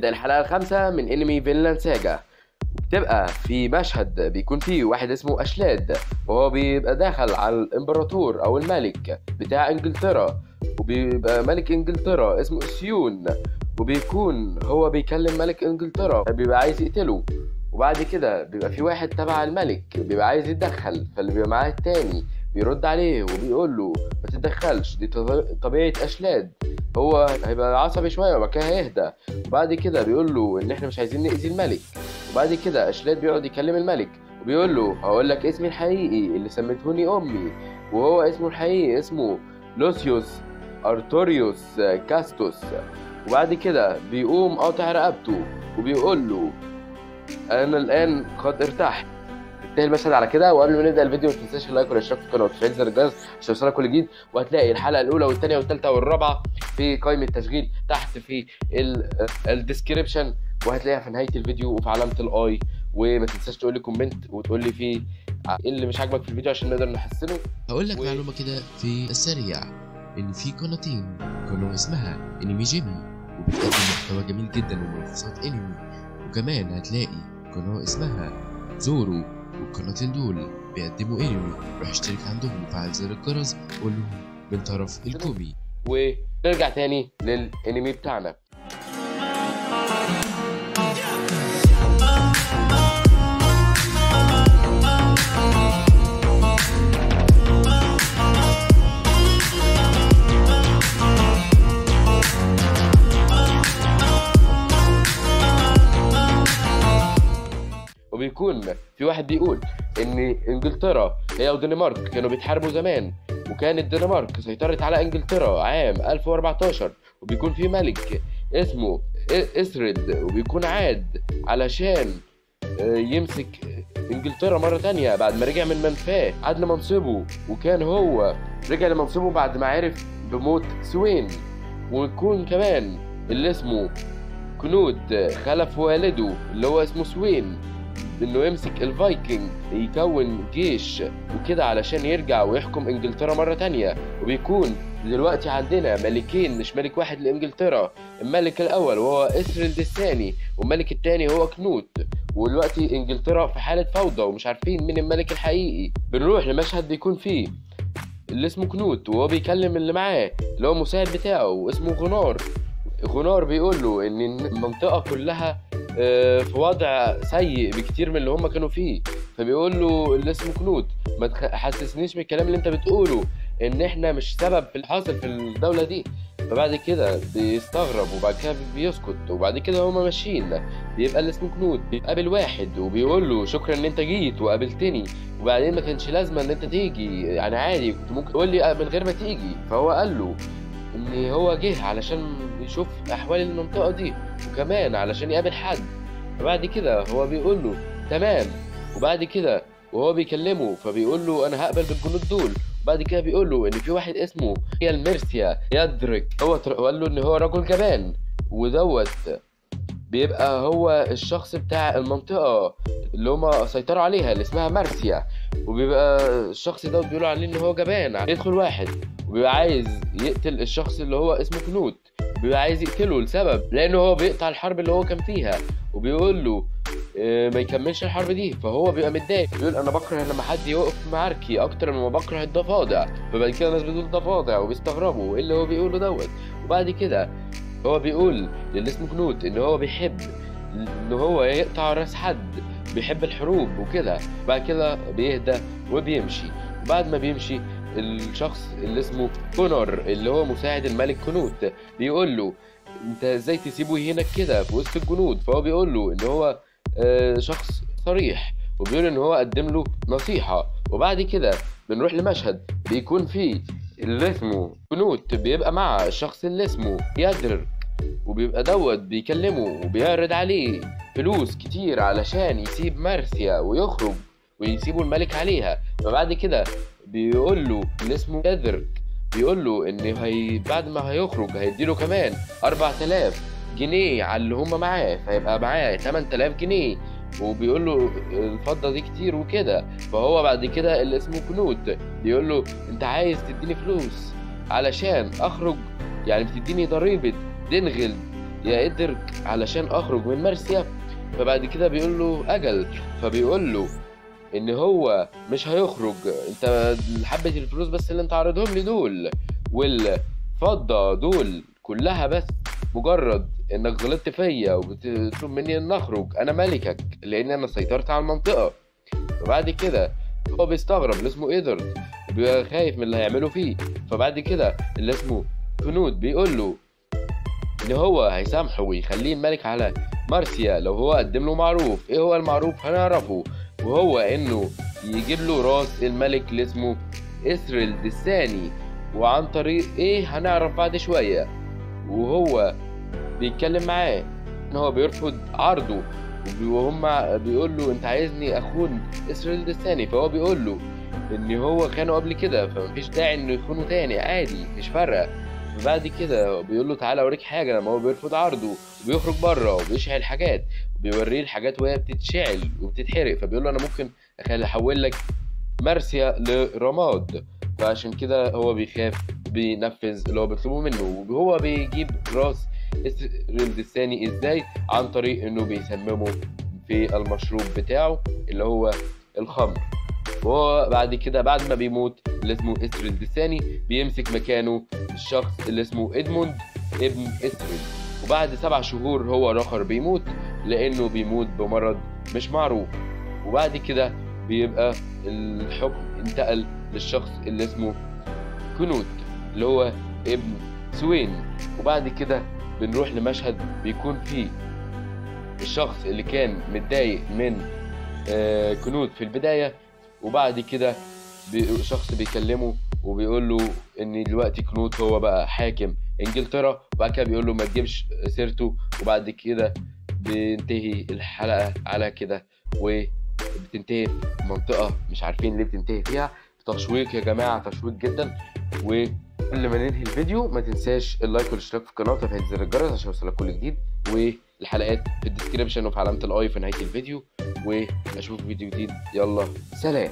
ده الحلقة الخامسة من انمي فينلاند ساجا. بتبقى في مشهد بيكون فيه واحد اسمه أشلاد، وهو بيبقى داخل على الإمبراطور أو الملك بتاع إنجلترا، وبيبقى ملك إنجلترا اسمه سيون، وبيكون هو بيكلم ملك إنجلترا بيبقى عايز يقتله. وبعد كده بيبقى في واحد تبع الملك بيبقى عايز يتدخل، فاللي بيبقى معاه التاني بيرد عليه وبيقول له ما تتدخلش، دي طبيعة أشلاد، هو هيبقى عصبي شوية وبعد كده هيهدى. وبعد كده بيقول له إن إحنا مش عايزين نأذي الملك. وبعد كده أشلاد بيقعد يكلم الملك وبيقول له هقول لك اسمي الحقيقي اللي سمتهوني أمي، وهو اسمه الحقيقي اسمه لوسيوس أرتوريوس كاستوس. وبعد كده بيقوم قاطع رقبته وبيقول له أنا الآن قد ارتحت. انتهي المشهد على كده. وقبل ما نبدا الفيديو ما تنساش اللايك والاشتراك في القناه وتفعيل زر الجرس عشان يوصلك كل جديد. وهتلاقي الحلقه الاولى والثانيه والثالثه والرابعه في قائمه التشغيل تحت في الديسكريبشن، وهتلاقيها في نهايه الفيديو وفي علامه الاي. وما تنساش تقول لي كومنت وتقول لي فيه ايه اللي مش عاجبك في الفيديو عشان نقدر نحسنه. هقول لك معلومه كده في السريع، ان في قناتين، قناه اسمها انمي جيمي وبتقدم محتوى جميل جدا وملخصات انمي، وكمان هتلاقي قناه اسمها زورو، والقناتين دول بيقدموا انمي. روح اشترك عندهم وفعل زر الجرس وقول لهم من طرف الكومي. ونرجع تاني للانمي بتاعنا. وبيكون في واحد بيقول ان انجلترا هي ودنمارك كانوا بيتحاربوا زمان، وكانت الدنمارك سيطرت على انجلترا عام 1014، وبيكون في ملك اسمه إسرد وبيكون عاد علشان يمسك انجلترا مرة تانية بعد ما رجع من منفاه. عاد لمنصبه، وكان هو رجع لمنصبه بعد ما عرف بموت سوين. ويكون كمان اللي اسمه كنود خلف والده اللي هو اسمه سوين انه يمسك الفايكنج يكون جيش وكده علشان يرجع ويحكم انجلترا مرة تانية. وبيكون دلوقتي عندنا ملكين، مش ملك واحد لانجلترا، الملك الاول وهو إسرلد الثاني، والملك الثاني هو كنوت. ودلوقتي انجلترا في حالة فوضى ومش عارفين مين الملك الحقيقي. بنروح لمشهد بيكون فيه اللي اسمه كنوت وهو بيكلم اللي معاه اللي هو المساعد بتاعه واسمه غنار. غنار بيقول له ان المنطقة كلها في وضع سيء بكتير من اللي هم كانوا فيه. فبيقول له اللي اسمه كنوت ما تحسسنيش من الكلام اللي انت بتقوله ان احنا مش سبب في الحاصل في الدولة دي. فبعد كده بيستغرب وبعد كده بيسكت. وبعد كده هما ماشيين بيبقى اللي اسمه كنوت بيقابل واحد وبيقول له شكرا ان انت جيت وقابلتني، وبعدين ما كانش لازمة ان انت تيجي، يعني عادي كنت ممكن تقول لي من غير ما تيجي. فهو قال له ان هو جه علشان يشوف احوال المنطقة دي وكمان علشان يقابل حد. فبعد كده هو بيقول له تمام. وبعد كده وهو بيكلمه فبيقول له انا هقبل بالجنود دول. وبعد كده بيقول له ان في واحد اسمه هي الميرسيا يدرك، هو قال له ان هو رجل جبان، ودوت بيبقى هو الشخص بتاع المنطقة اللي هما سيطروا عليها اللي اسمها مارسيا. وبيبقى الشخص ده بيقولوا عليه ان هو جبان. يدخل واحد وبيبقى عايز يقتل الشخص اللي هو اسمه كنوت، بيبقى عايز يقتله لسبب لانه هو بيقطع الحرب اللي هو كان فيها، وبيقول له ما يكملش الحرب دي. فهو بيبقى متضايق بيقول انا بكره لما حد يوقف معاركي اكتر مما بكره الضفادع. فبعد كده الناس بتقول ضفادع وبيستغربوا ايه اللي هو بيقوله دوت. وبعد كده هو بيقول للي اسمه كنوت ان هو بيحب ان هو يقطع راس حد، بيحب الحروب وكده. بعد كده بيهدى وبيمشي. وبعد ما بيمشي الشخص اللي اسمه كونر اللي هو مساعد الملك كنوت بيقول له انت ازاي تسيبه هنا كده في وسط الجنود. فهو بيقول له ان هو شخص صريح وبيقول ان هو قدم له نصيحة. وبعد كده بنروح لمشهد بيكون فيه اللي اسمه كنوت بيبقى مع الشخص اللي اسمه يدرك، وبيبقى دوت بيكلمه وبيعرض عليه فلوس كتير علشان يسيب مارسيا ويخرج ويسيبوا الملك عليها. فبعد كده بيقول له اللي اسمه يدرك بيقول له ان بعد ما هيخرج هيديله كمان 4000 جنيه على اللي هم معاه، فيبقى معاه 8000 جنيه. وبيقول له الفضة دي كتير وكده. فهو بعد كده اللي اسمه كنوت بيقول له انت عايز تديني فلوس علشان اخرج، يعني بتديني ضريبة دنغل يا إدرك علشان أخرج من مرسيا. فبعد كده بيقول له أجل، فبيقول له إن هو مش هيخرج، أنت حبة الفلوس بس اللي أنت عارضهم لي دول والفضة دول كلها بس مجرد إنك غلطت فيا وبتطلب مني إن أخرج، أنا ملكك لأن أنا سيطرت على المنطقة. فبعد كده هو بيستغرب اللي اسمه إيدرد وبيبقى خايف من اللي هيعمله فيه. فبعد كده اللي اسمه كنود بيقول له ان هو هيسامحه ويخليه الملك على مرسيا لو هو قدم له معروف. ايه هو المعروف؟ هنعرفه، وهو انه يجيب له راس الملك اللي اسمه إسريلد الثاني. وعن طريق ايه هنعرف بعد شوية. وهو بيتكلم معاه ان هو بيرفض عرضه، وهم بيقول له انت عايزني اخون إسريلد الثاني، فهو بيقول له ان هو خانه قبل كده فمفيش داعي انه يخونه تاني، عادي مش فارقه. فبعد كده بيقول له تعالى اوريك حاجه، لما هو بيرفض عرضه وبيخرج بره وبيشعل حاجات وبيوريه الحاجات وهي بتتشعل وبتتحرق، فبيقول له انا ممكن احول لك مرسيا لرماد. فعشان كده هو بيخاف بينفذ اللي هو بيطلبه منه. وهو بيجيب راس إسريلد الثاني ازاي؟ عن طريق انه بيسممه في المشروب بتاعه اللي هو الخمر. وهو بعد كده بعد ما بيموت اللي اسمه إسريلد الثاني بيمسك مكانه الشخص اللي اسمه إدموند ابن إسريلد. وبعد 7 شهور هو الآخر بيموت لأنه بيموت بمرض مش معروف. وبعد كده بيبقى الحكم انتقل للشخص اللي اسمه كنود اللي هو ابن سوين. وبعد كده بنروح لمشهد بيكون فيه الشخص اللي كان متضايق من كنود في البداية، وبعد كده شخص بيكلمه وبيقول له ان دلوقتي كنود هو بقى حاكم انجلترا. وبعد كده بيقول له ما تجيبش سيرته. وبعد كده بينتهي الحلقة على كده، وبتنتهي في منطقة مش عارفين ليه بتنتهي فيها. تشويق يا جماعة، تشويق جدا. وقبل ما ننهي الفيديو ما تنساش اللايك والاشتراك في القناة وتفعيل زر الجرس عشان يوصلك كل جديد، والحلقات في الديسكريبشن وفي علامة الاي في نهاية الفيديو. واشوفك فيديو جديد، يلا سلام.